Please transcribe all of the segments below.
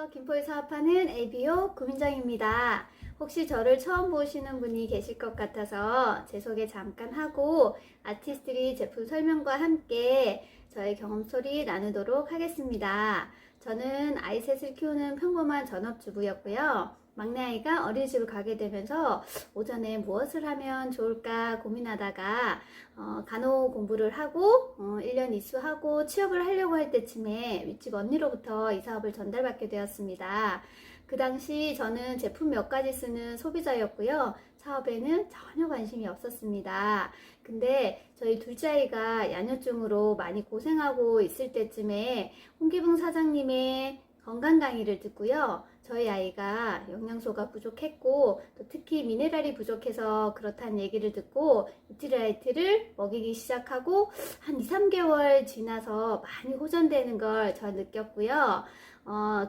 안녕하세요. 김포에 사업하는 ABO 구민정입니다. 혹시 저를 처음 보시는 분이 계실 것 같아서 제 소개 잠깐 하고 아티스트리 제품 설명과 함께 저의 경험 소리 나누도록 하겠습니다. 저는 아이셋을 키우는 평범한 전업주부였고요. 막내 아이가 어린이집을 가게 되면서 오전에 무엇을 하면 좋을까 고민하다가 간호 공부를 하고 1년 이수하고 취업을 하려고 할 때쯤에 윗집 언니로부터 이 사업을 전달받게 되었습니다. 그 당시 저는 제품 몇 가지 쓰는 소비자였고요. 사업에는 전혀 관심이 없었습니다. 근데 저희 둘째 아이가 야뇨증으로 많이 고생하고 있을 때쯤에 홍기붕 사장님의 건강 강의를 듣고요. 저희 아이가 영양소가 부족했고 또 특히 미네랄이 부족해서 그렇다는 얘기를 듣고 뉴트리라이트를 먹이기 시작하고 한 2, 3개월 지나서 많이 호전되는 걸 저 느꼈고요.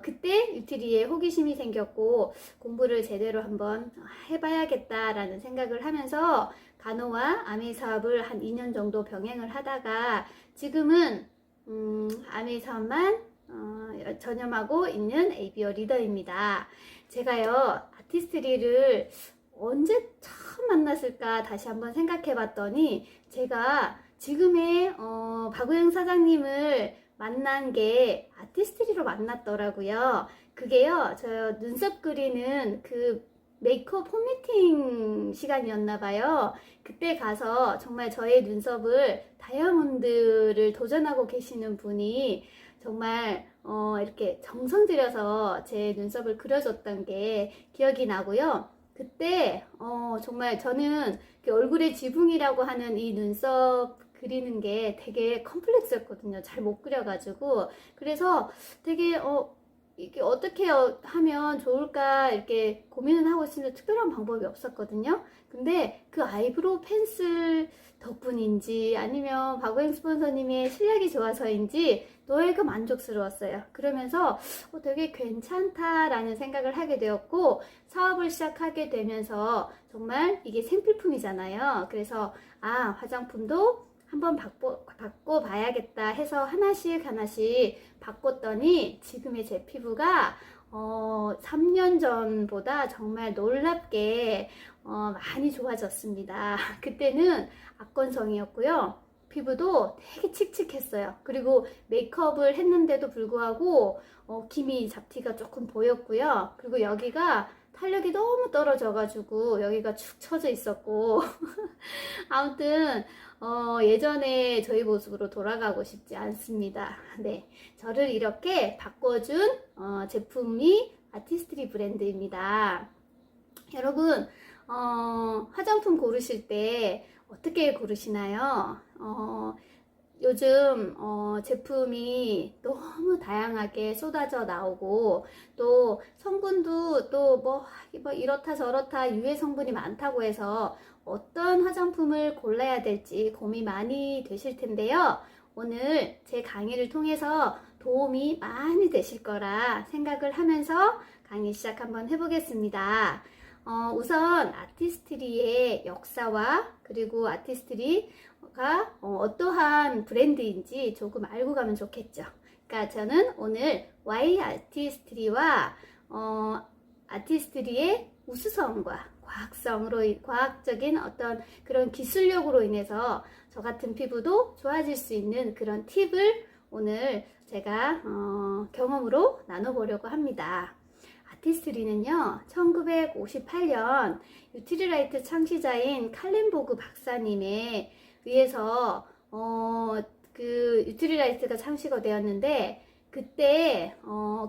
그때 뉴트리에 호기심이 생겼고 공부를 제대로 한번 해봐야겠다라는 생각을 하면서 간호와 아미 사업을 한 2년 정도 병행을 하다가 지금은 아미 사업만 전념하고 있는 ABO 리더입니다. 제가요 아티스트리를 언제 처음 만났을까 다시 한번 생각해 봤더니 제가 지금의 박우영 사장님을 만난 게 아티스트리로 만났더라고요. 그게요 저 눈썹 그리는 그 메이크업 홈미팅 시간이었나 봐요. 그때 가서 정말 저의 눈썹을 다이아몬드를 도전하고 계시는 분이 정말 이렇게 정성 들여서 제 눈썹을 그려줬던 게 기억이 나고요. 그때 정말 저는 얼굴에 지붕이라고 하는 이 눈썹 그리는 게 되게 컴플렉스였거든요. 잘 못 그려가지고 그래서 되게 이게 어떻게 하면 좋을까 이렇게 고민을 하고 있는데 특별한 방법이 없었거든요. 근데 그 아이브로우 펜슬 덕분인지 아니면 박우영 스폰서님의 실력이 좋아서인지 너무 만족스러웠어요. 그러면서 되게 괜찮다라는 생각을 하게 되었고 사업을 시작하게 되면서 정말 이게 생필품이잖아요. 그래서 화장품도 한번 바꿔봐야겠다 해서 하나씩 바꿨더니 지금의 제 피부가 3년 전보다 정말 놀랍게 많이 좋아졌습니다. 그때는 악건성이었고요. 피부도 되게 칙칙했어요. 그리고 메이크업을 했는데도 불구하고 기미 잡티가 조금 보였고요. 그리고 여기가 탄력이 너무 떨어져가지고 여기가 축 처져 있었고 아무튼 예전에 저희 모습으로 돌아가고 싶지 않습니다. 네, 저를 이렇게 바꿔준 제품이 아티스트리 브랜드입니다. 여러분 화장품 고르실 때 어떻게 고르시나요? 요즘 제품이 너무 다양하게 쏟아져 나오고 또 성분도 또 뭐 이렇다 저렇다 유해 성분이 많다고 해서 어떤 화장품을 골라야 될지 고민 많이 되실 텐데요. 오늘 제 강의를 통해서 도움이 많이 되실 거라 생각을 하면서 강의 시작 한번 해보겠습니다. 우선 아티스트리의 역사와 그리고 아티스트리가 어떠한 브랜드인지 조금 알고 가면 좋겠죠. 그러니까 저는 오늘 Y 아티스트리와 아티스트리의 우수성과 과학적인 어떤 그런 기술력으로 인해서 저 같은 피부도 좋아질 수 있는 그런 팁을 오늘 제가 경험으로 나눠보려고 합니다. 아티스트리는요 1958년 뉴트리라이트 창시자인 칼렌보그 박사님에 의해서 그 뉴트리라이트가 창시가 되었는데 그때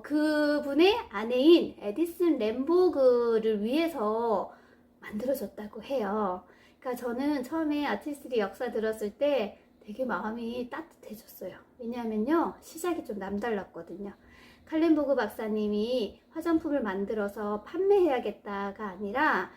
그분의 아내인 에디슨 램보그를 위해서 만들어졌다고 해요. 그러니까 저는 처음에 아티스트리 역사 들었을 때 되게 마음이 따뜻해졌어요. 왜냐하면요 시작이 좀 남달랐거든요. 칼렌보그 박사님이 화장품을 만들어서 판매해야겠다가 아니라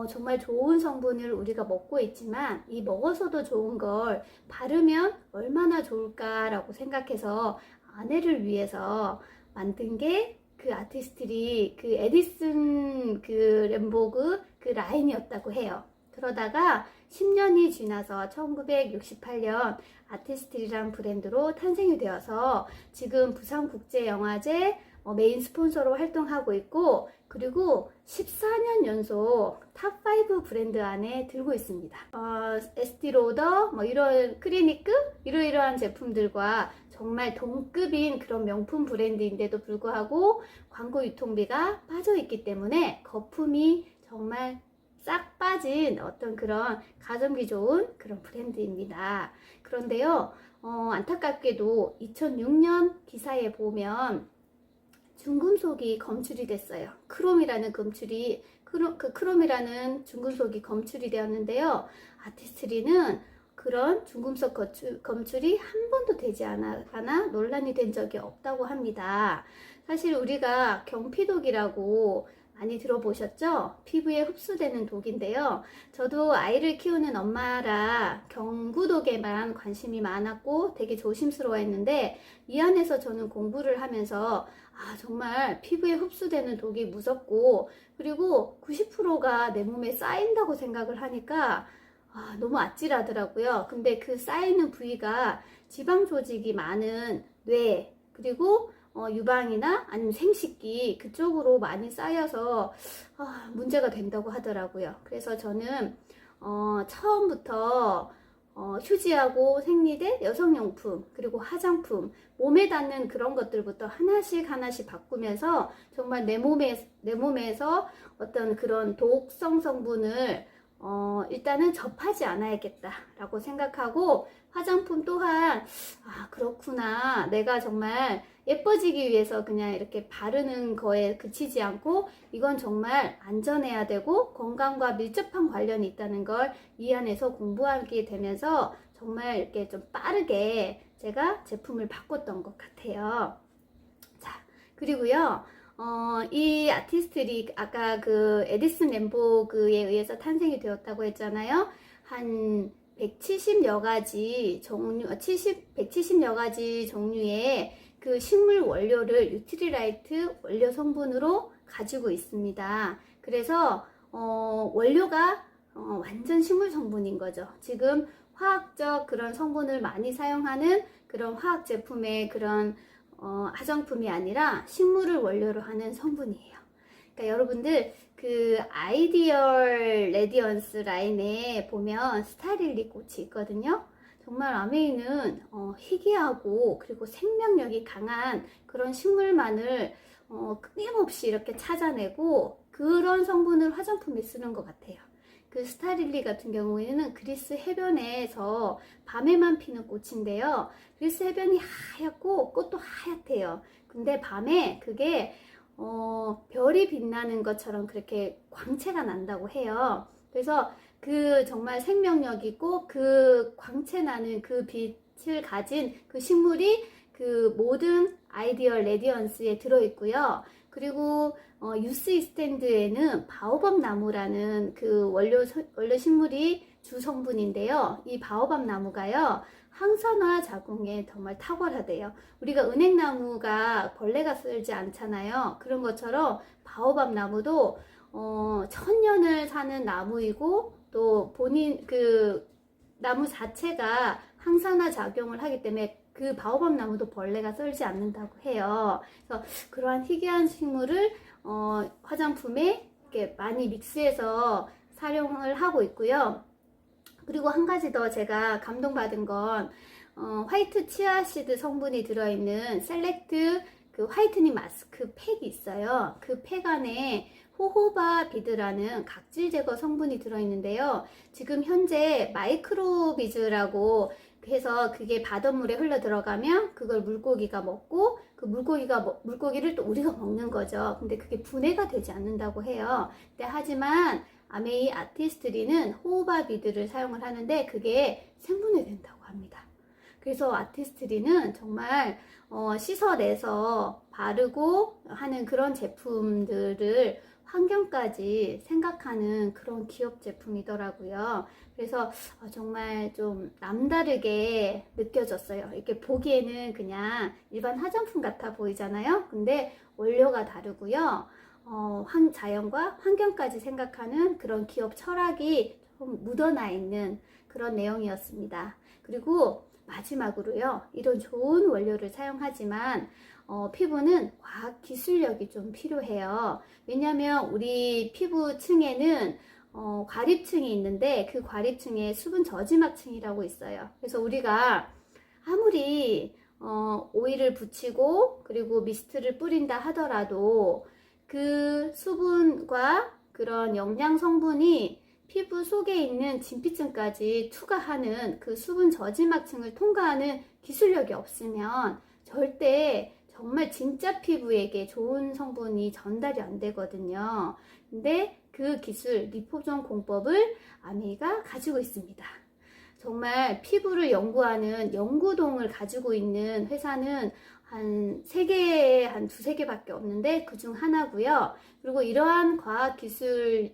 정말 좋은 성분을 우리가 먹고 있지만 이 먹어서도 좋은 걸 바르면 얼마나 좋을까라고 생각해서 아내를 위해서 만든 게 그 아티스트리 그 에디슨 그 램보그 그 라인이었다고 해요. 그러다가 10년이 지나서 1968년 아티스트리란 브랜드로 탄생이 되어서 지금 부산국제영화제 메인 스폰서로 활동하고 있고, 그리고 14년 연속 탑5 브랜드 안에 들고 있습니다. 에스티로더, 뭐 이런 클리니크, 이러이러한 제품들과 정말 동급인 그런 명품 브랜드인데도 불구하고 광고 유통비가 빠져 있기 때문에 거품이 정말 싹 빠진 어떤 그런 가성비 좋은 그런 브랜드입니다. 그런데요, 안타깝게도 2006년 기사에 보면 중금속이 검출이 됐어요. 크롬이라는 크롬이라는 중금속이 검출이 되었는데요. 아티스트리는 그런 중금속 검출이 한 번도 되지 않아 논란이 된 적이 없다고 합니다. 사실 우리가 경피독이라고 많이 들어보셨죠? 피부에 흡수되는 독인데요. 저도 아이를 키우는 엄마라 경구독에만 관심이 많았고 되게 조심스러워했는데, 이 안에서 저는 공부를 하면서 정말 피부에 흡수되는 독이 무섭고, 그리고 90%가 내 몸에 쌓인다고 생각을 하니까 너무 아찔하더라고요. 근데 그 쌓이는 부위가 지방 조직이 많은 뇌, 그리고 유방이나 아니면 생식기 그쪽으로 많이 쌓여서 문제가 된다고 하더라고요. 그래서 저는 처음부터 휴지하고 생리대, 여성용품, 그리고 화장품, 몸에 닿는 그런 것들부터 하나씩 바꾸면서 정말 내 몸에서 어떤 그런 독성 성분을 일단은 접하지 않아야겠다라고 생각하고, 화장품 또한 그렇구나, 내가 정말 예뻐지기 위해서 그냥 이렇게 바르는 거에 그치지 않고 이건 정말 안전해야 되고 건강과 밀접한 관련이 있다는 걸 이 안에서 공부하게 되면서 정말 이렇게 좀 빠르게 제가 제품을 바꿨던 것 같아요. 자, 그리고요, 이 아티스트리 아까 그 에디슨 램보그에 의해서 탄생이 되었다고 했잖아요. 한 170여 가지 종류의 그 식물 원료를 뉴트리라이트 원료 성분으로 가지고 있습니다. 그래서 원료가 완전 식물 성분인 거죠. 지금 화학적 그런 성분을 많이 사용하는 그런 화학 제품의 그런 화장품이 아니라 식물을 원료로 하는 성분이에요. 그러니까 여러분들 그 아이디얼 레디언스 라인에 보면 스타릴리 꽃이 있거든요. 정말 아메이는 희귀하고 그리고 생명력이 강한 그런 식물만을 끊임없이 이렇게 찾아내고 그런 성분을 화장품에 쓰는 것 같아요. 그 스타릴리 같은 경우에는 그리스 해변에서 밤에만 피는 꽃인데요. 그리스 해변이 하얗고 꽃도 하얗대요. 근데 밤에 그게 별이 빛나는 것처럼 그렇게 광채가 난다고 해요. 그래서 그 정말 생명력 있고 그 광채 나는 그 빛을 가진 그 식물이 그 모든 아이디얼 레디언스에 들어있고요. 그리고 유스 이스탠드에는 바오밥 나무라는 그 원료 식물이 주 성분인데요. 이 바오밥 나무가요, 항산화 작용에 정말 탁월하대요. 우리가 은행나무가 벌레가 쓸지 않잖아요. 그런 것처럼 바오밥 나무도 1000년을 사는 나무이고, 또 본인 그 나무 자체가 항산화 작용을 하기 때문에 그 바오밥 나무도 벌레가 썰지 않는다고 해요. 그래서 그러한 희귀한 식물을 화장품에 이렇게 많이 믹스해서 사용을 하고 있고요. 그리고 한 가지 더 제가 감동받은 건 화이트 치아시드 성분이 들어있는 셀렉트 그 화이트닝 마스크 팩이 있어요. 그 팩 안에 호호바 비드라는 각질 제거 성분이 들어있는데요. 지금 현재 마이크로비즈라고 해서 그게 바닷물에 흘러 들어가면 그걸 물고기가 먹고 그 물고기를 또 우리가 먹는 거죠. 근데 그게 분해가 되지 않는다고 해요. 근데 하지만 아메이 아티스트리는 호호바 비드를 사용을 하는데 그게 생분해된다고 합니다. 그래서 아티스트리는 정말 씻어내서 바르고 하는 그런 제품들을 환경까지 생각하는 그런 기업 제품이더라고요. 그래서 정말 좀 남다르게 느껴졌어요. 이렇게 보기에는 그냥 일반 화장품 같아 보이잖아요. 근데 원료가 다르고요. 자연과 환경까지 생각하는 그런 기업 철학이 좀 묻어나 있는 그런 내용이었습니다. 그리고 마지막으로요, 이런 좋은 원료를 사용하지만 피부는 과학 기술력이 좀 필요해요. 왜냐하면 우리 피부층에는 과립층이 있는데 그 과립층에 수분 저지막층이라고 있어요. 그래서 우리가 아무리 오일을 붙이고 그리고 미스트를 뿌린다 하더라도 그 수분과 그런 영양 성분이 피부 속에 있는 진피층까지 투과하는 그 수분 저지막층을 통과하는 기술력이 없으면 절대 정말 진짜 피부에게 좋은 성분이 전달이 안 되거든요. 근데 그 기술, 리포존 공법을 아메이가 가지고 있습니다. 정말 피부를 연구하는 연구동을 가지고 있는 회사는 한 3개, 한 2~3개밖에 없는데 그 중 하나고요. 그리고 이러한 과학 기술력으로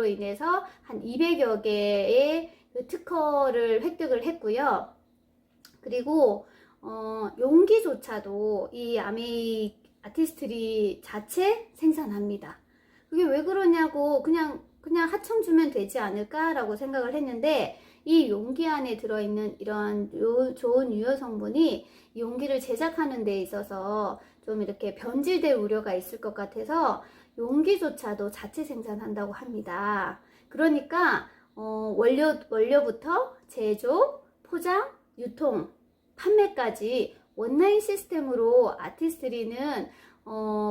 인해서 한 200여 개의 특허를 획득을 했고요. 그리고 용기조차도 이 아메이 아티스트리 자체 생산합니다. 그게 왜 그러냐고 그냥 하청 주면 되지 않을까라고 생각을 했는데 이 용기 안에 들어있는 이런 좋은 유효 성분이 용기를 제작하는 데 있어서 좀 이렇게 변질될 우려가 있을 것 같아서 용기조차도 자체 생산한다고 합니다. 그러니까 원료부터 제조, 포장, 유통, 판매까지 원라인 시스템으로 아티스트리는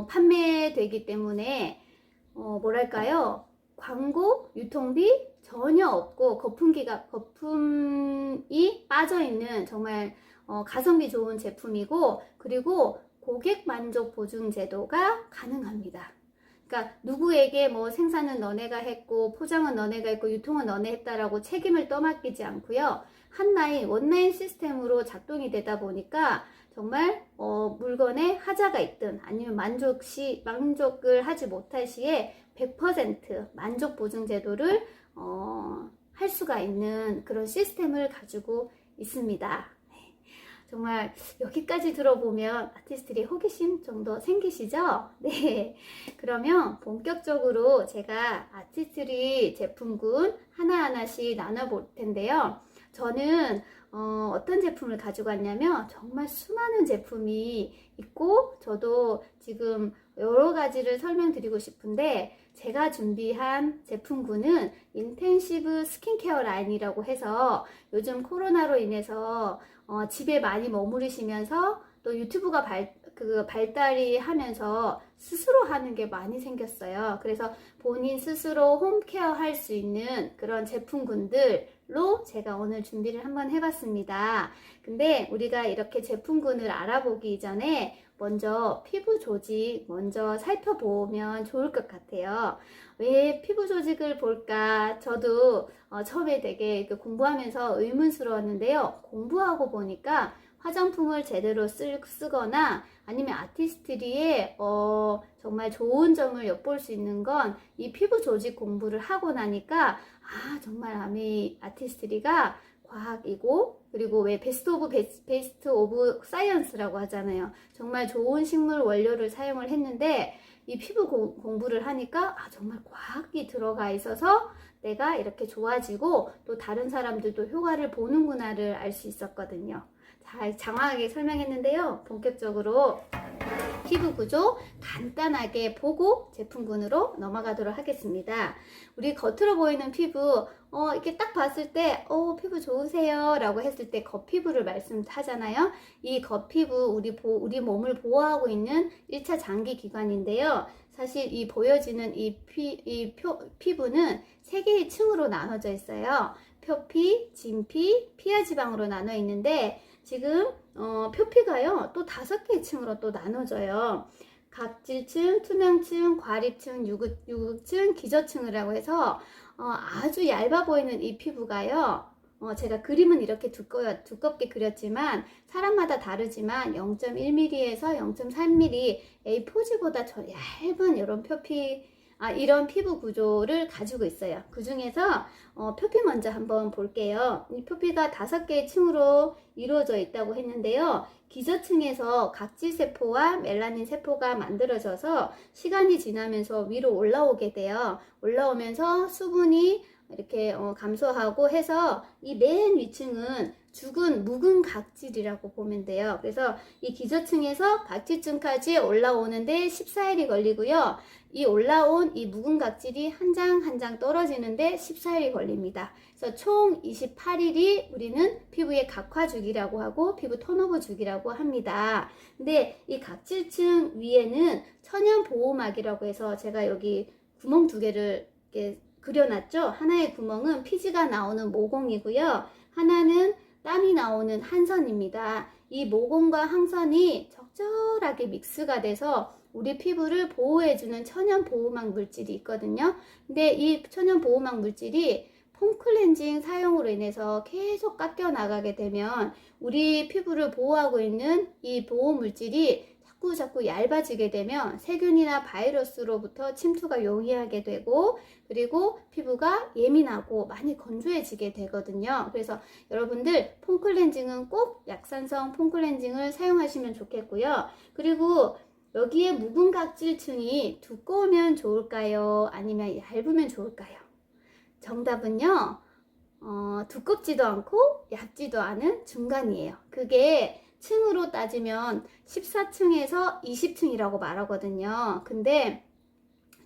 판매되기 때문에 뭐랄까요? 광고, 유통비 전혀 없고 거품이 빠져있는 정말 가성비 좋은 제품이고 그리고 고객 만족 보증 제도가 가능합니다. 그러니까 누구에게 뭐 생산은 너네가 했고 포장은 너네가 했고 유통은 너네 했다라고 책임을 떠맡기지 않고요. 한라인 원라인 시스템으로 작동이 되다 보니까 정말 물건에 하자가 있든 아니면 만족을 하지 못할 시에 100% 만족 보증 제도를 할 수가 있는 그런 시스템을 가지고 있습니다. 정말 여기까지 들어보면 아티스트리 호기심 정도 생기시죠? 네. 그러면 본격적으로 제가 아티스트리 제품군 하나하나씩 나눠볼 텐데요. 저는 어떤 제품을 가지고 왔냐면 정말 수많은 제품이 있고 저도 지금 여러 가지를 설명드리고 싶은데 제가 준비한 제품군은 인텐시브 스킨케어 라인이라고 해서 요즘 코로나로 인해서 집에 많이 머무르시면서 또 유튜브가 발달이 하면서 스스로 하는 게 많이 생겼어요. 그래서 본인 스스로 홈케어 할 수 있는 그런 제품군들로 제가 오늘 준비를 한번 해봤습니다. 근데 우리가 이렇게 제품군을 알아보기 전에 먼저 피부 조직 먼저 살펴보면 좋을 것 같아요. 왜 피부 조직을 볼까? 저도 처음에 되게 공부하면서 의문스러웠는데요. 공부하고 보니까 화장품을 제대로 쓰거나 아니면 아티스트리의 정말 좋은 점을 엿볼 수 있는 건 이 피부 조직 공부를 하고 나니까 정말 아메이 아티스트리가 과학이고 그리고 왜 베스트 오브 사이언스라고 하잖아요. 정말 좋은 식물 원료를 사용을 했는데 이 피부 공부를 하니까 정말 과학이 들어가 있어서 내가 이렇게 좋아지고 또 다른 사람들도 효과를 보는구나를 알 수 있었거든요. 잘 장황하게 설명했는데요. 본격적으로 피부 구조 간단하게 보고 제품군으로 넘어가도록 하겠습니다. 우리 겉으로 보이는 피부 이렇게 딱 봤을 때 피부 좋으세요 라고 했을 때 겉피부를 말씀하잖아요. 이 겉피부 우리 몸을 보호하고 있는 1차 장기 기관인데요. 사실 이 보여지는 이 피부는 3개의 층으로 나눠져 있어요. 표피, 진피, 피하지방으로 나눠 있는데 지금 표피가요 또 5개의 층으로 또 나눠져요. 각질층, 투명층, 과립층, 유극층, 기저층이라고 해서 아주 얇아 보이는 이 피부가요. 제가 그림은 이렇게 두껍게 그렸지만 사람마다 다르지만 0.1mm에서 0.3mm A4지보다 얇은 이런 이런 피부 구조를 가지고 있어요. 그 중에서 표피 먼저 한번 볼게요. 이 표피가 5개의 층으로 이루어져 있다고 했는데요. 기저층에서 각질세포와 멜라닌 세포가 만들어져서 시간이 지나면서 위로 올라오게 돼요. 올라오면서 수분이 이렇게 감소하고 해서 이 맨 위층은 죽은 묵은 각질이라고 보면 돼요. 그래서 이 기저층에서 각질층까지 올라오는데 14일이 걸리고요. 이 올라온 이 묵은 각질이 한 장 한 장 떨어지는데 14일이 걸립니다. 그래서 총 28일이 우리는 피부의 각화 주기라고 하고 피부 턴오버 주기라고 합니다. 근데 이 각질층 위에는 천연 보호막이라고 해서 제가 여기 구멍 두 개를 이렇게 그려놨죠. 하나의 구멍은 피지가 나오는 모공이고요. 하나는 땀이 나오는 항선입니다. 이 모공과 항선이 적절하게 믹스가 돼서 우리 피부를 보호해주는 천연 보호막 물질이 있거든요. 근데 이 천연 보호막 물질이 폼 클렌징 사용으로 인해서 계속 깎여 나가게 되면 우리 피부를 보호하고 있는 이 보호 물질이 자꾸 얇아지게 되면 세균이나 바이러스로부터 침투가 용이하게 되고 그리고 피부가 예민하고 많이 건조해지게 되거든요. 그래서 여러분들 폼 클렌징은 꼭 약산성 폼 클렌징을 사용하시면 좋겠고요. 그리고 여기에 묵은 각질층이 두꺼우면 좋을까요? 아니면 얇으면 좋을까요? 정답은요. 두껍지도 않고 얇지도 않은 중간이에요. 그게 층으로 따지면 14층에서 20층이라고 말하거든요. 근데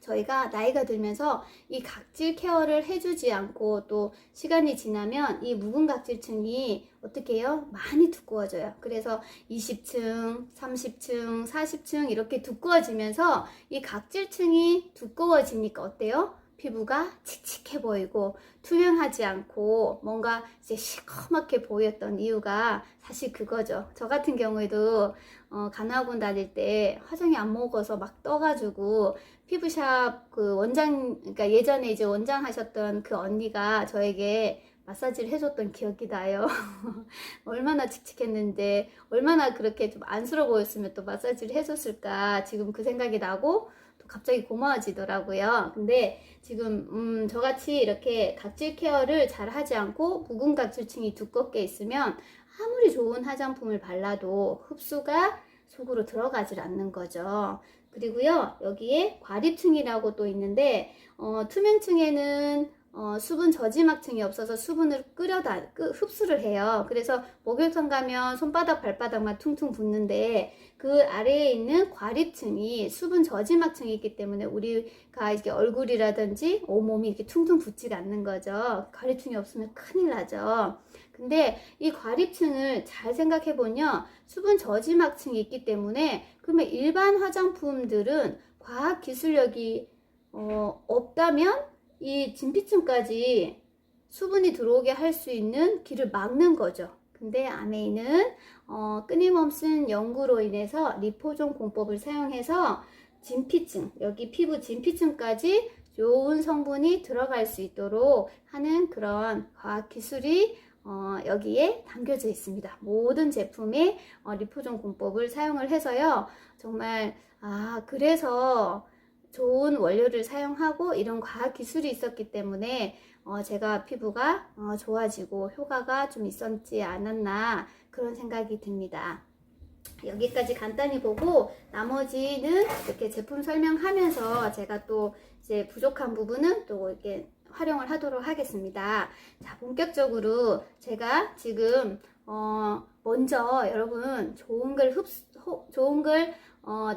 저희가 나이가 들면서 이 각질 케어를 해주지 않고 또 시간이 지나면 이 묵은 각질층이 어떻게 해요? 많이 두꺼워져요. 그래서 20층, 30층, 40층 이렇게 두꺼워지면서 이 각질층이 두꺼워지니까 어때요? 피부가 칙칙해 보이고 투명하지 않고 뭔가 이제 시커멓게 보였던 이유가 사실 그거죠. 저 같은 경우에도 간호학원 다닐 때 화장이 안 먹어서 막 떠가지고 피부샵 그 원장, 그러니까 예전에 이제 원장 하셨던 그 언니가 저에게 마사지를 해줬던 기억이 나요. 얼마나 칙칙했는데 얼마나 그렇게 좀 안쓰러워 보였으면 또 마사지를 해줬을까 지금 그 생각이 나고 또 갑자기 고마워지더라고요. 근데 지금 저같이 이렇게 각질 케어를 잘 하지 않고 묵은 각질층이 두껍게 있으면 아무리 좋은 화장품을 발라도 흡수가 속으로 들어가질 않는 거죠. 그리고요 여기에 과립층이라고 또 있는데 투명층에는 수분 저지막층이 없어서 수분을 흡수를 해요. 그래서 목욕탕 가면 손바닥 발바닥만 퉁퉁 붓는데 그 아래에 있는 과립층이 수분 저지막층이 있기 때문에 우리가 이렇게 얼굴이라든지 온몸이 이렇게 퉁퉁 붓지가 않는 거죠. 과립층이 없으면 큰일 나죠. 근데 이 과립층을 잘 생각해 보면 수분 저지막층이 있기 때문에 그러면 일반 화장품들은 과학 기술력이 없다면 이 진피층까지 수분이 들어오게 할 수 있는 길을 막는 거죠. 근데 아메이는 끊임없는 연구로 인해서 리포존 공법을 사용해서 진피층, 여기 피부 진피층까지 좋은 성분이 들어갈 수 있도록 하는 그런 과학 기술이 여기에 담겨져 있습니다. 모든 제품에 리포존 공법을 사용을 해서요. 정말 그래서 좋은 원료를 사용하고 이런 과학 기술이 있었기 때문에 제가 피부가 좋아지고 효과가 좀 있었지 않았나 그런 생각이 듭니다. 여기까지 간단히 보고 나머지는 이렇게 제품 설명하면서 제가 또 이제 부족한 부분은 또 이렇게 활용을 하도록 하겠습니다. 자, 본격적으로 제가 지금 먼저 여러분 좋은 걸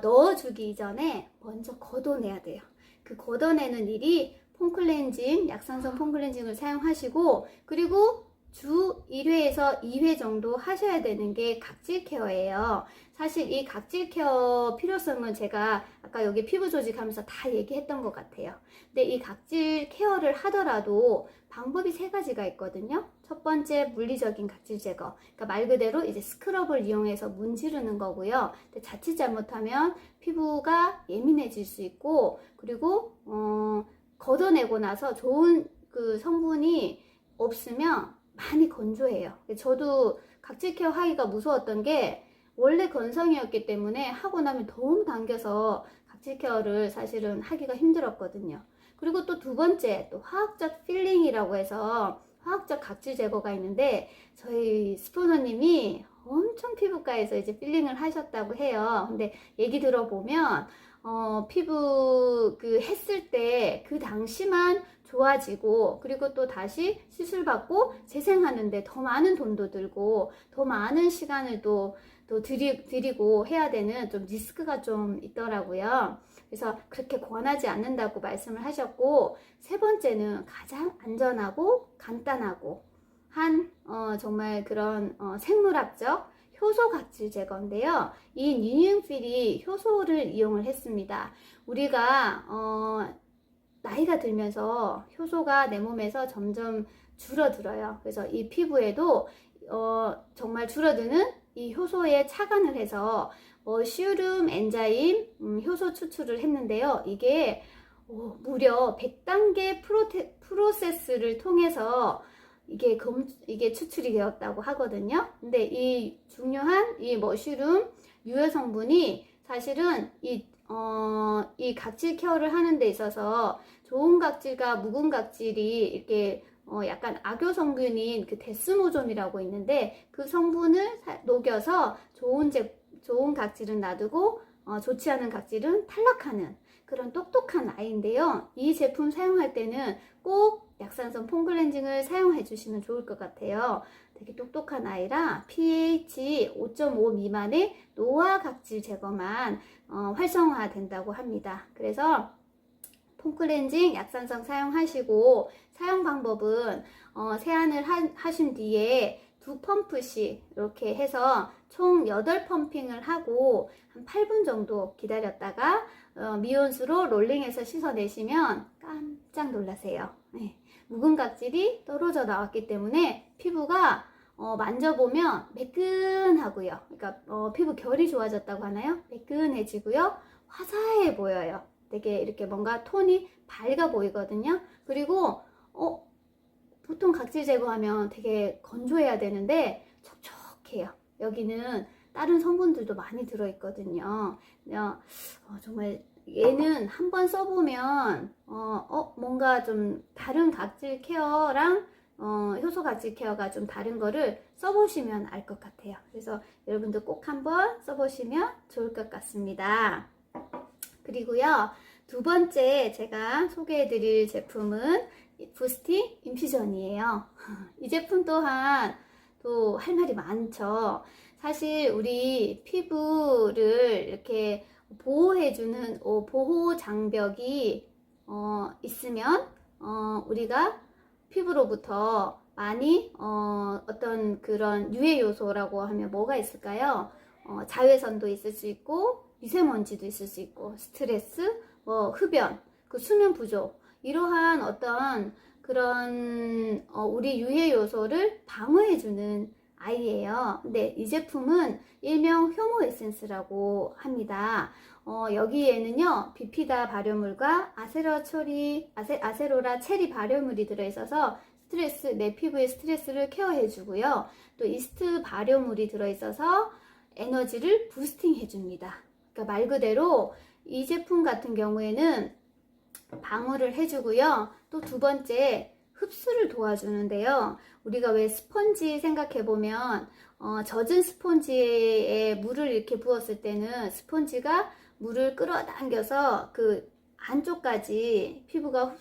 넣어주기 전에 먼저 걷어내야 돼요. 그 걷어내는 일이 폼클렌징, 약산성 폼클렌징을 사용하시고 그리고 주 1회에서 2회 정도 하셔야 되는 게 각질 케어예요. 사실 이 각질 케어 필요성은 제가 아까 여기 피부 조직하면서 다 얘기했던 것 같아요. 근데 이 각질 케어를 하더라도 방법이 세 가지가 있거든요. 첫 번째 물리적인 각질 제거. 그러니까 말 그대로 이제 스크럽을 이용해서 문지르는 거고요. 근데 자칫 잘못하면 피부가 예민해질 수 있고 그리고 걷어내고 나서 좋은 그 성분이 없으면 많이 건조해요. 저도 각질 케어 하기가 무서웠던 게 원래 건성이었기 때문에 하고 나면 너무 당겨서 각질 케어를 사실은 하기가 힘들었거든요. 그리고 또 두 번째 또 화학적 필링이라고 해서 화학적 각질 제거가 있는데 저희 스포너님이 엄청 피부과에서 이제 필링을 하셨다고 해요. 근데 얘기 들어보면 피부 그 했을 때 그 당시만 좋아지고, 그리고 또 다시 시술받고 재생하는데 더 많은 돈도 들고 더 많은 시간을 또 들이고 해야 되는 좀 리스크가 좀 있더라고요. 그래서 그렇게 권하지 않는다고 말씀을 하셨고, 세 번째는 가장 안전하고 간단하고 한 정말 그런 생물학적 효소 각질 제거인데요. 이 니응필이 효소를 이용을 했습니다. 우리가 나이가 들면서 효소가 내 몸에서 점점 줄어들어요. 그래서 이 피부에도 정말 줄어드는 이 효소에 착안을 해서 머쉬룸 엔자임 효소 추출을 했는데요. 이게 무려 100단계 프로세스를 통해서 이게 추출이 되었다고 하거든요. 근데 이 중요한 이 머쉬룸 유효 성분이 사실은 이 각질 케어를 하는 데 있어서 좋은 각질과 묵은 각질이 이렇게 약간 악효 성분인 그 데스모존이라고 있는데, 그 성분을 녹여서 좋은 각질은 놔두고 좋지 않은 각질은 탈락하는 그런 똑똑한 아이인데요. 이 제품 사용할 때는 꼭 약산성 폼클렌징을 사용해 주시면 좋을 것 같아요. 되게 똑똑한 아이라 pH 5.5 미만의 노화 각질 제거만 활성화 된다고 합니다. 그래서 폼클렌징 약산성 사용하시고, 사용 방법은 세안을 하신 뒤에 2펌프씩 이렇게 해서 총 8펌핑을 하고 한 8분 정도 기다렸다가 미온수로 롤링해서 씻어내시면 깜짝 놀라세요. 네. 묵은 각질이 떨어져 나왔기 때문에 피부가 만져보면 매끈하고요. 그러니까 피부 결이 좋아졌다고 하나요? 매끈해지고요. 화사해 보여요. 되게 이렇게 뭔가 톤이 밝아 보이거든요. 그리고 보통 각질 제거하면 되게 건조해야 되는데 촉촉해요. 여기는 다른 성분들도 많이 들어있거든요. 정말 얘는 한번 써보면 뭔가 좀 다른 각질 케어랑 효소 각질 케어가 좀 다른 거를 써보시면 알 것 같아요. 그래서 여러분들 꼭 한번 써보시면 좋을 것 같습니다. 그리고요, 두 번째 제가 소개해드릴 제품은 부스팅 인퓨전이에요. 이 제품 또한 또 할 말이 많죠. 사실 우리 피부를 이렇게 보호해주는 보호 장벽이 있으면 우리가 피부로부터 많이 어떤 그런 유해 요소라고 하면 뭐가 있을까요? 자외선도 있을 수 있고 미세먼지도 있을 수 있고 스트레스, 흡연, 그 수면 부족, 이러한 어떤 그런 우리 유해 요소를 방어해주는 아이예요. 근데 이 제품은 일명 효모 에센스라고 합니다. 여기에는요, 비피다 발효물과 아세로라 체리 발효물이 들어있어서 내 피부의 스트레스를 케어해주고요. 또 이스트 발효물이 들어있어서 에너지를 부스팅 해줍니다. 그러니까 말 그대로 이 제품 같은 경우에는 방어를 해주고요. 또 두 번째, 흡수를 도와주는데요. 우리가 왜 스펀지 생각해보면 젖은 스펀지에 물을 이렇게 부었을 때는 스펀지가 물을 끌어당겨서 그 안쪽까지 피부가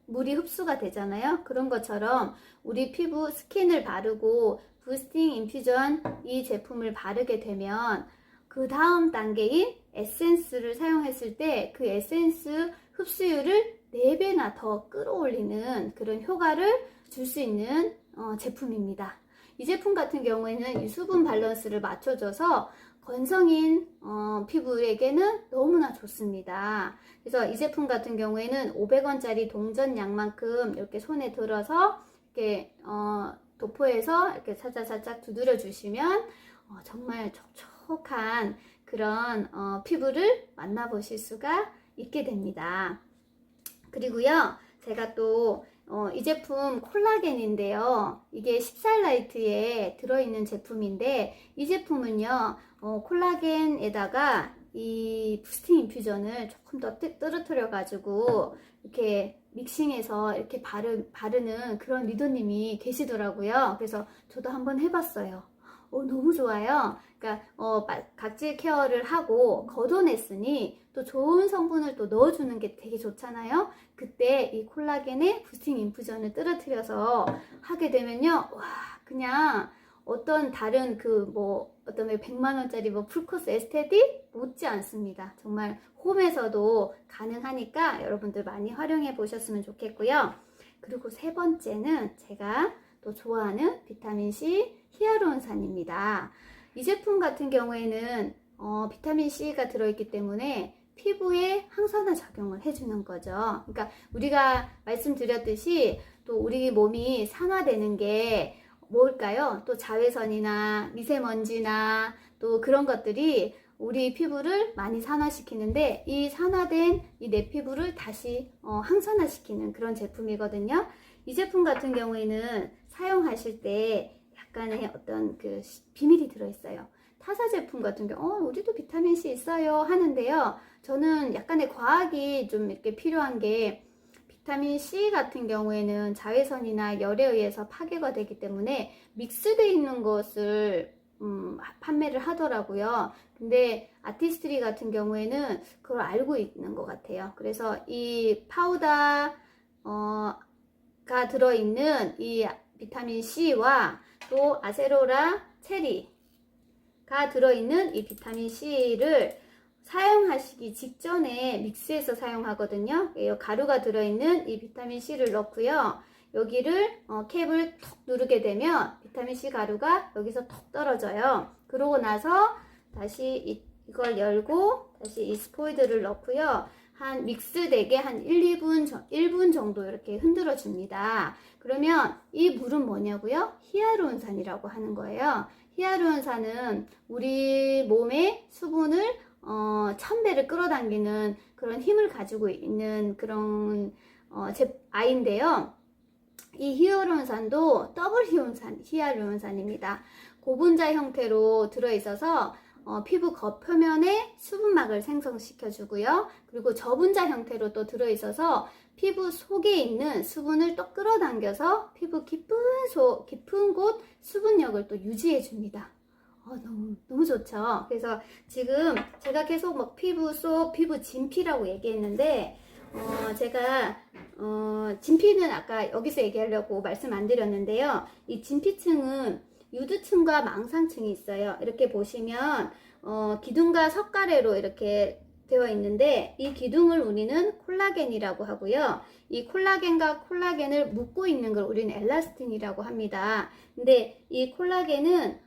물이 흡수가 되잖아요. 그런 것처럼 우리 피부 스킨을 바르고 부스팅 인퓨전 이 제품을 바르게 되면 그 다음 단계인 에센스를 사용했을 때 그 에센스 흡수율을 4배나 더 끌어올리는 그런 효과를 줄 수 있는 제품입니다. 이 제품 같은 경우에는 이 수분 밸런스를 맞춰줘서 건성인 피부에게는 너무나 좋습니다. 그래서 이 제품 같은 경우에는 500원짜리 동전약만큼 이렇게 손에 들어서 이렇게 도포해서 이렇게 살짝 두드려 주시면 정말 촉촉한 그런 피부를 만나보실 수가 있게 됩니다. 그리고요, 제가 또 이 제품 콜라겐인데요. 이게 14라이트에 들어있는 제품인데, 이 제품은요, 콜라겐에다가 이 부스팅 인퓨전을 조금 더 떨어뜨려 가지고 이렇게 믹싱해서 이렇게 바르는 그런 리더님이 계시더라고요. 그래서 저도 한번 해봤어요. 너무 좋아요. 그러니까 각질 케어를 하고 걷어냈으니 또 좋은 성분을 또 넣어주는 게 되게 좋잖아요. 그때 이 콜라겐의 부스팅 인fu전을 떨어뜨려서 하게 되면요, 와, 그냥 어떤 다른 어떤 100만 원짜리 풀코스 에스테틱 못지 않습니다. 정말 홈에서도 가능하니까 여러분들 많이 활용해 보셨으면 좋겠고요. 그리고 세 번째는 제가 또 좋아하는 비타민C 히아루론산입니다. 이 제품 같은 경우에는 비타민C가 들어있기 때문에 피부에 항산화 작용을 해주는 거죠. 그러니까 우리가 말씀드렸듯이 또 우리 몸이 산화되는 게 뭘까요? 또 자외선이나 미세먼지나 또 그런 것들이 우리 피부를 많이 산화시키는데 이 산화된 이 내 피부를 다시 항산화시키는 그런 제품이거든요. 이 제품 같은 경우에는 사용하실 때 약간의 어떤 그 비밀이 들어있어요. 타사 제품 같은 경우 우리도 비타민C 있어요 하는데요. 저는 약간의 과학이 좀 이렇게 필요한 게 비타민C 같은 경우에는 자외선이나 열에 의해서 파괴가 되기 때문에 믹스되어 있는 것을 판매를 하더라고요. 근데 아티스트리 같은 경우에는 그걸 알고 있는 것 같아요. 그래서 이 파우더가 들어있는 이 비타민C와 또 아세로라 체리가 들어있는 이 비타민C를 사용하시기 직전에 믹스해서 사용하거든요. 가루가 들어있는 이 비타민C를 넣고요. 여기를 캡을 톡 누르게 되면 비타민C 가루가 여기서 톡 떨어져요. 그러고 나서 다시 이걸 열고 다시 이 스포이드를 넣고요. 한 믹스되게 한 1분 정도 이렇게 흔들어 줍니다. 그러면 이 물은 뭐냐고요? 히아루론산이라고 하는 거예요. 히아루론산은 우리 몸의 수분을 1000배를 끌어당기는 그런 힘을 가지고 있는 그런 아인데요. 이 히아루론산도 더블 히아루론산입니다. 고분자 형태로 들어있어서 피부 겉표면에 수분막을 생성시켜 주고요. 그리고 저분자 형태로 또 들어있어서 피부 속에 있는 수분을 또 끌어당겨서 피부 깊은 곳 수분력을 또 유지해 줍니다. 너무 좋죠. 그래서 지금 제가 계속 피부 속, 피부 진피라고 얘기했는데, 제가, 진피는 아까 여기서 얘기하려고 말씀 안 드렸는데요. 이 진피층은 유두층과 망상층이 있어요. 이렇게 보시면, 기둥과 석가래로 이렇게 되어 있는데, 이 기둥을 우리는 콜라겐이라고 하고요. 이 콜라겐과 콜라겐을 묶고 있는 걸 우리는 엘라스틴이라고 합니다. 근데 이 콜라겐은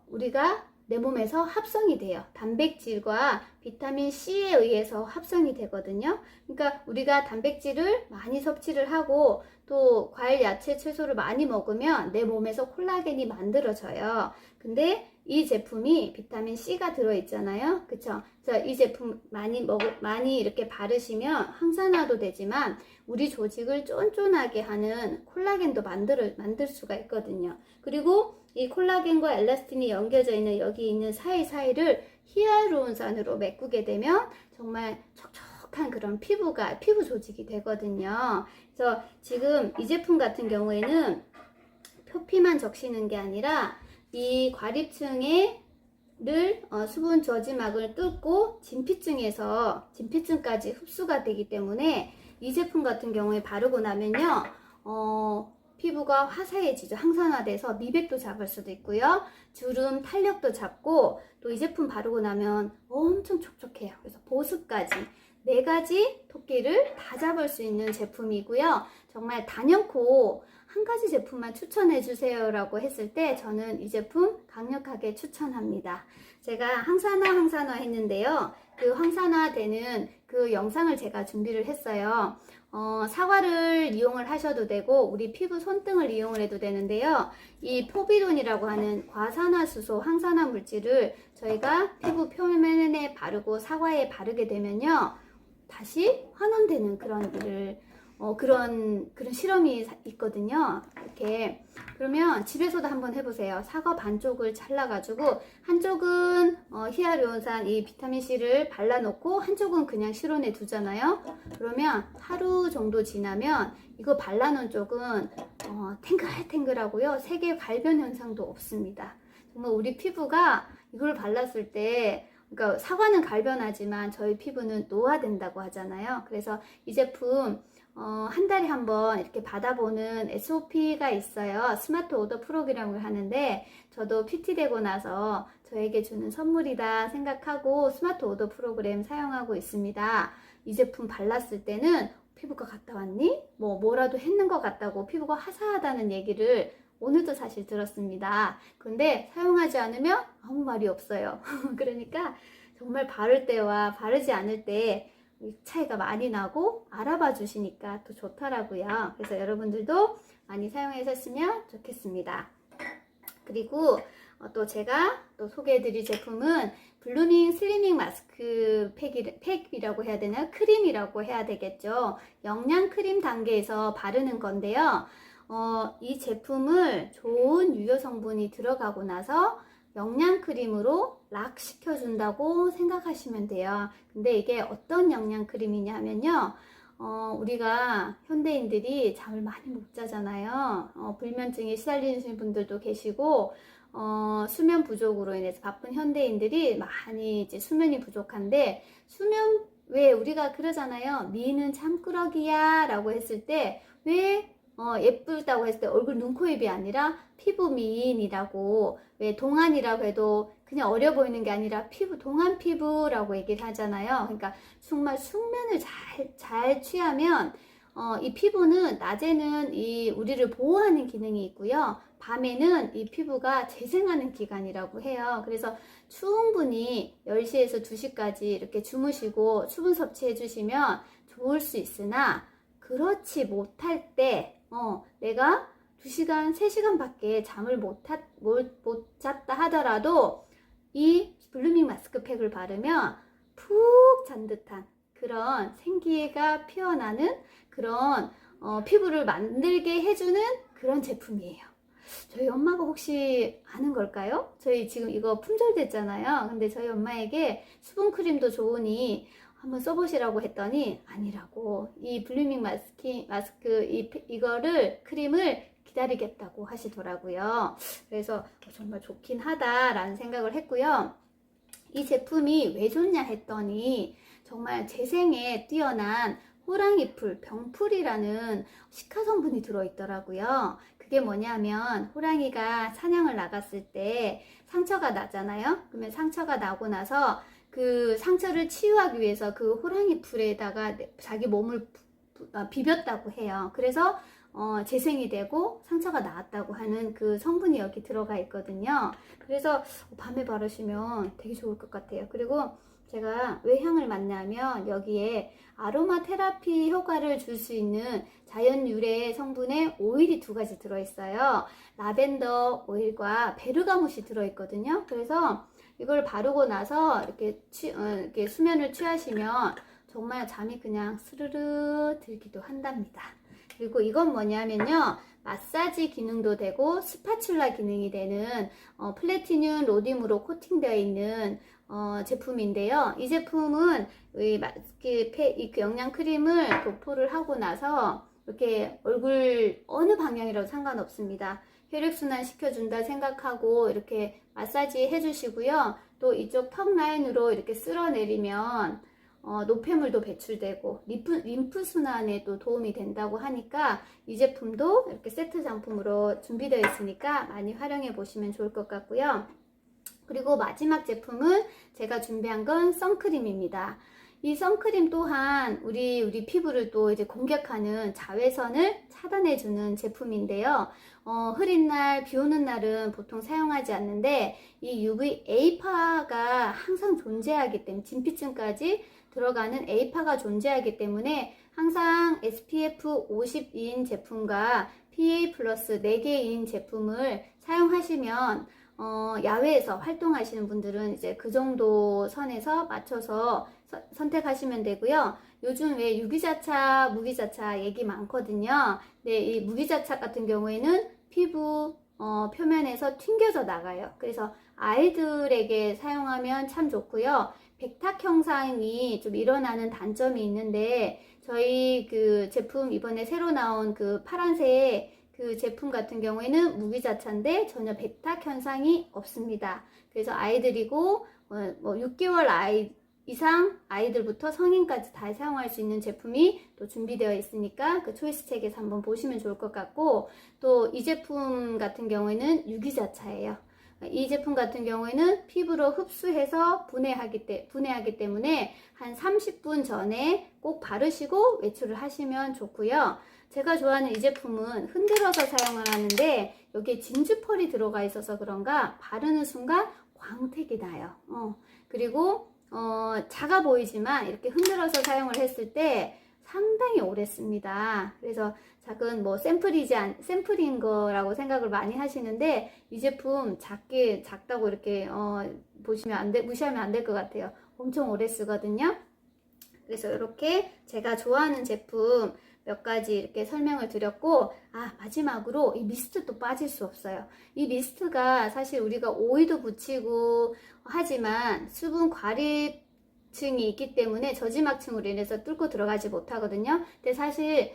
우리가 내 몸에서 합성이 돼요. 단백질과 비타민 C에 의해서 합성이 되거든요. 그러니까 우리가 단백질을 많이 섭취를 하고 또 과일, 야채, 채소를 많이 먹으면 내 몸에서 콜라겐이 만들어져요. 근데 이 제품이 비타민 C가 들어있잖아요. 그쵸? 그래서 이 제품 많이 이렇게 바르시면 항산화도 되지만 우리 조직을 쫀쫀하게 하는 콜라겐도 만들 수가 있거든요. 그리고 이 콜라겐과 엘라스틴이 연결져 있는 여기 있는 사이사이를 히알루론산으로 메꾸게 되면 정말 촉촉한 그런 피부 조직이 되거든요. 그래서 지금 이 제품 같은 경우에는 표피만 적시는 게 아니라 이 과립층을 수분 저지막을 뚫고 진피층까지 흡수가 되기 때문에 이 제품 같은 경우에 바르고 나면요, 피부가 화사해지죠. 항산화돼서 미백도 잡을 수도 있고요. 주름, 탄력도 잡고 또 이 제품 바르고 나면 엄청 촉촉해요. 그래서 보습까지 4가지 토끼를 다 잡을 수 있는 제품이고요. 정말 단연코 한 가지 제품만 추천해 주세요 라고 했을 때 저는 이 제품 강력하게 추천합니다. 제가 항산화 했는데요. 그 항산화 되는 그 영상을 제가 준비를 했어요. 사과를 이용을 하셔도 되고 우리 피부 손등을 이용을 해도 되는데요. 이 포비돈이라고 하는 과산화수소 항산화 물질을 저희가 피부 표면에 바르고 사과에 바르게 되면요, 다시 환원되는 그런 일을 그런 실험이 있거든요. 이렇게 그러면 집에서도 한번 해보세요. 사과 반쪽을 잘라가지고 한쪽은 히알루론산 이 비타민 C를 발라놓고 한쪽은 그냥 실온에 두잖아요. 그러면 하루 정도 지나면 이거 발라놓은 쪽은 탱글탱글하고요. 색의 갈변 현상도 없습니다. 정말 우리 피부가 이걸 발랐을 때, 그러니까 사과는 갈변하지만 저희 피부는 노화된다고 하잖아요. 그래서 이 제품 한 달에 한 번 이렇게 받아보는 SOP가 있어요. 스마트 오더 프로그램을 하는데, 저도 PT 되고 나서 저에게 주는 선물이다 생각하고 스마트 오더 프로그램 사용하고 있습니다. 이 제품 발랐을 때는 피부가 갔다 왔니? 뭐라도 했는 것 같다고 피부가 화사하다는 얘기를 오늘도 사실 들었습니다. 근데 사용하지 않으면 아무 말이 없어요. 그러니까 정말 바를 때와 바르지 않을 때 차이가 많이 나고 알아봐 주시니까 또 좋더라고요. 그래서 여러분들도 많이 사용하셨으면 좋겠습니다. 그리고 또 제가 또 소개해드릴 제품은 블루밍 슬리밍 마스크 팩이라고 해야 되나요? 크림이라고 해야 되겠죠. 영양 크림 단계에서 바르는 건데요. 이 제품을 좋은 유효 성분이 들어가고 나서 영양 크림으로 락 시켜준다고 생각하시면 돼요. 근데 이게 어떤 영양 크림이냐 하면요. 우리가 현대인들이 잠을 많이 못 자잖아요. 불면증에 시달리는 분들도 계시고, 수면 부족으로 인해서 바쁜 현대인들이 많이 이제 수면이 부족한데, 왜 우리가 그러잖아요. 미인은 잠꾸러기야 라고 했을 때, 왜 예쁘다고 했을 때 얼굴 눈, 코, 입이 아니라 피부 미인이라고, 왜 동안이라고 해도 그냥 어려 보이는 게 아니라 동안 피부라고 얘기를 하잖아요. 그러니까 정말 숙면을 잘 취하면 이 피부는 낮에는 우리를 보호하는 기능이 있고요. 밤에는 이 피부가 재생하는 기간이라고 해요. 그래서 충분히 10시에서 2시까지 이렇게 주무시고 수분 섭취해 주시면 좋을 수 있으나, 그렇지 못할 때 내가 2시간, 3시간 밖에 잠을 못 잤다 하더라도 이 블루밍 마스크팩을 바르면 푹 잔 듯한 그런 생기가 피어나는 그런 피부를 만들게 해주는 그런 제품이에요. 저희 엄마가 혹시 아는 걸까요? 저희 지금 이거 품절됐잖아요. 근데 저희 엄마에게 수분크림도 좋으니 한번 써보시라고 했더니 아니라고, 이 블루밍 이거를 크림을 기다리겠다고 하시더라고요. 그래서 정말 좋긴 하다라는 생각을 했고요. 이 제품이 왜 좋냐 했더니 정말 재생에 뛰어난 호랑이풀, 병풀이라는 식화 성분이 들어있더라고요. 그게 뭐냐면, 호랑이가 사냥을 나갔을 때 상처가 나잖아요. 그러면 상처가 나고 나서 그 상처를 치유하기 위해서 그 호랑이 풀에다가 자기 몸을 비볐다고 해요. 그래서 재생이 되고 상처가 나았다고 하는 그 성분이 여기 들어가 있거든요. 그래서 밤에 바르시면 되게 좋을 것 같아요. 그리고 제가 왜 향을 맡냐면, 여기에 아로마 테라피 효과를 줄 수 있는 자연 유래 성분의 오일이 2가지 들어있어요. 라벤더 오일과 베르가못이 들어있거든요. 그래서 이걸 바르고 나서 이렇게 수면을 취하시면 정말 잠이 그냥 스르르 들기도 한답니다. 그리고 이건 뭐냐면요, 마사지 기능도 되고 스파츌라 기능이 되는 플래티늄 로듐으로 코팅되어 있는 제품인데요. 이 제품은 이 영양 크림을 도포를 하고 나서 이렇게 얼굴 어느 방향이라도 상관없습니다. 혈액순환 시켜준다 생각하고 이렇게 마사지 해주시고요. 또 이쪽 턱 라인으로 이렇게 쓸어내리면 노폐물도 배출되고 림프 순환에도 도움이 된다고 하니까 이 제품도 이렇게 세트 상품으로 준비되어 있으니까 많이 활용해 보시면 좋을 것 같고요. 그리고 마지막 제품은 제가 준비한 건 선크림입니다. 이 선크림 또한 우리 피부를 또 이제 공격하는 자외선을 차단해주는 제품인데요. 흐린 날, 비 오는 날은 보통 사용하지 않는데, 이 UVA파가 항상 존재하기 때문에, 진피층까지 들어가는 A파가 존재하기 때문에 항상 SPF 50인 제품과 PA 플러스 4개인 제품을 사용하시면 야외에서 활동하시는 분들은 이제 그 정도 선에서 맞춰서 선택하시면 되고요. 요즘 왜 유기자차, 무기자차 얘기 많거든요. 네, 이 무기자차 같은 경우에는 피부 표면에서 튕겨져 나가요. 그래서 아이들에게 사용하면 참 좋고요. 백탁 형상이 좀 일어나는 단점이 있는데, 저희 그 제품 이번에 새로 나온 그 파란색 그 제품 같은 경우에는 무기자차인데 전혀 백탁 현상이 없습니다. 그래서 아이들이고 뭐 6개월 아이 이상 아이들부터 성인까지 다 사용할 수 있는 제품이 또 준비되어 있으니까 그 초이스 책에서 한번 보시면 좋을 것 같고, 또 이 제품 같은 경우에는 유기자차예요. 이 제품 같은 경우에는 피부로 흡수해서 분해하기 때문에 한 30분 전에 꼭 바르시고 외출을 하시면 좋고요. 제가 좋아하는 이 제품은 흔들어서 사용을 하는데 여기에 진주펄이 들어가 있어서 그런가 바르는 순간 광택이 나요. 그리고 작아 보이지만 이렇게 흔들어서 사용을 했을 때 상당히 오래 씁니다. 그래서 작은 뭐 샘플인 거라고 생각을 많이 하시는데 이 제품 작다고 이렇게 무시하면 안 될 것 같아요. 엄청 오래 쓰거든요. 그래서 이렇게 제가 좋아하는 제품 몇 가지 이렇게 설명을 드렸고, 마지막으로 이 미스트도 빠질 수 없어요. 이 미스트가 사실 우리가 오일도 붙이고 하지만 수분 과립층이 있기 때문에 저지막층으로 인해서 뚫고 들어가지 못하거든요. 근데 사실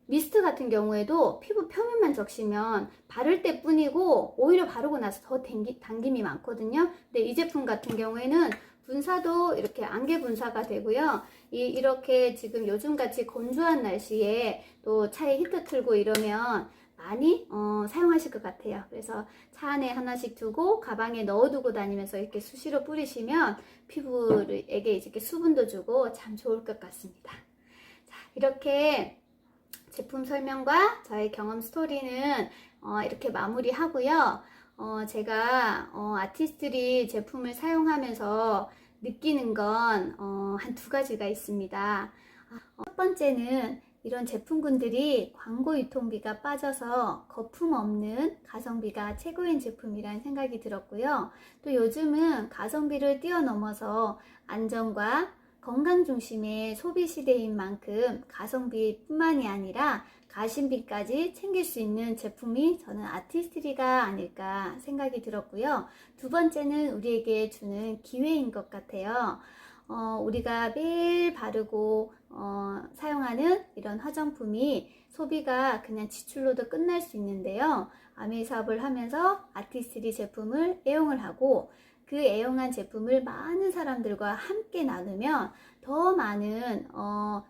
미스트 같은 경우에도 피부 표면만 적시면 바를 때 뿐이고 오히려 바르고 나서 더 당김이 많거든요. 근데 이 제품 같은 경우에는 분사도 이렇게 안개 분사가 되고요. 이렇게 지금 요즘같이 건조한 날씨에 또 차에 히터 틀고 이러면 많이 사용하실 것 같아요. 그래서 차 안에 하나씩 두고 가방에 넣어두고 다니면서 이렇게 수시로 뿌리시면 피부에게 이렇게 수분도 주고 참 좋을 것 같습니다. 자, 이렇게 제품 설명과 저의 경험 스토리는 이렇게 마무리하고요. 제가 아티스트리 제품을 사용하면서 느끼는 건 한 두 가지가 있습니다. 첫 번째는 이런 제품군들이 광고 유통비가 빠져서 거품 없는 가성비가 최고인 제품이라는 생각이 들었고요. 또 요즘은 가성비를 뛰어넘어서 안전과 건강 중심의 소비 시대인 만큼 가성비뿐만이 아니라 가심비까지 챙길 수 있는 제품이 저는 아티스트리가 아닐까 생각이 들었고요. 두 번째는 우리에게 주는 기회인 것 같아요. 우리가 매일 바르고 사용하는 이런 화장품이 소비가 그냥 지출로도 끝날 수 있는데요. 아메이 사업을 하면서 아티스트리 제품을 애용을 하고 그 애용한 제품을 많은 사람들과 함께 나누면 더 많은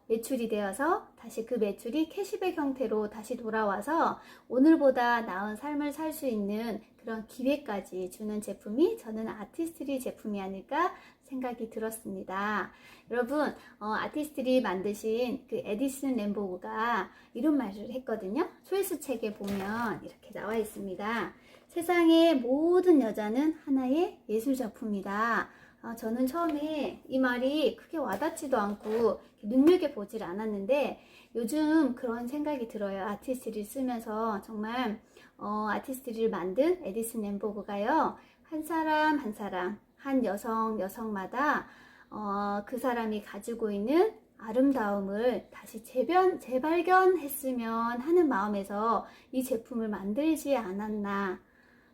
매출이 되어서 다시 그 매출이 캐시백 형태로 다시 돌아와서 오늘보다 나은 삶을 살 수 있는 그런 기회까지 주는 제품이 저는 아티스트리 제품이 아닐까 생각이 들었습니다. 여러분, 아티스트리 만드신 그 에디슨 램보그가 이런 말을 했거든요. 초이스 책에 보면 이렇게 나와 있습니다. 세상의 모든 여자는 하나의 예술작품이다. 저는 처음에 이 말이 크게 와닿지도 않고 눈여겨보질 않았는데 요즘 그런 생각이 들어요. 아티스트리를 쓰면서 정말 아티스트리를 만든 에디슨 램보그가요. 한 사람 한 사람, 한 여성마다 그 사람이 가지고 있는 아름다움을 다시 재발견했으면 하는 마음에서 이 제품을 만들지 않았나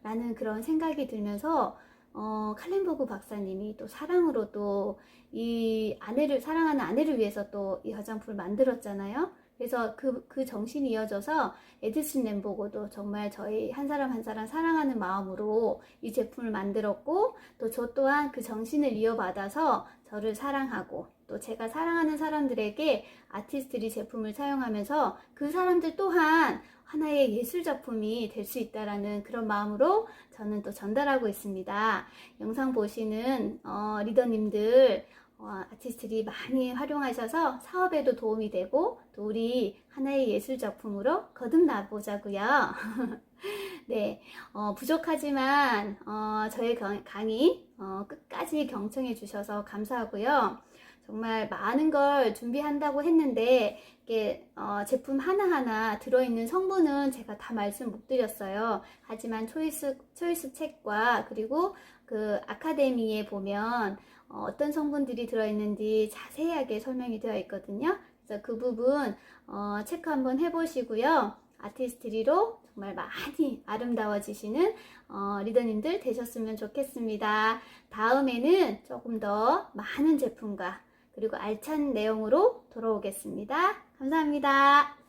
라는 그런 생각이 들면서 칼렌버그 박사님이 또 사랑으로 또 이 사랑하는 아내를 위해서 또 이 화장품을 만들었잖아요. 그래서 그 정신이 이어져서 에디슨 램보그도 정말 저희 한 사람 한 사람 사랑하는 마음으로 이 제품을 만들었고 또 저 또한 그 정신을 이어받아서 저를 사랑하고 또 제가 사랑하는 사람들에게 아티스트리 제품을 사용하면서 그 사람들 또한 하나의 예술작품이 될 수 있다라는 그런 마음으로 저는 또 전달하고 있습니다. 영상 보시는 리더님들 아티스트리 많이 활용하셔서 사업에도 도움이 되고 또 우리 하나의 예술작품으로 거듭나 보자고요. 네, 부족하지만 저의 강의 끝까지 경청해 주셔서 감사하고요. 정말 많은 걸 준비한다고 했는데 이게 제품 하나하나 들어있는 성분은 제가 다 말씀 못 드렸어요. 하지만 초이스 책과 그리고 그 아카데미에 보면 어떤 성분들이 들어있는지 자세하게 설명이 되어 있거든요. 그래서 그 부분 체크 한번 해보시고요. 아티스트리로 정말 많이 아름다워지시는 리더님들 되셨으면 좋겠습니다. 다음에는 조금 더 많은 제품과 그리고 알찬 내용으로 돌아오겠습니다. 감사합니다.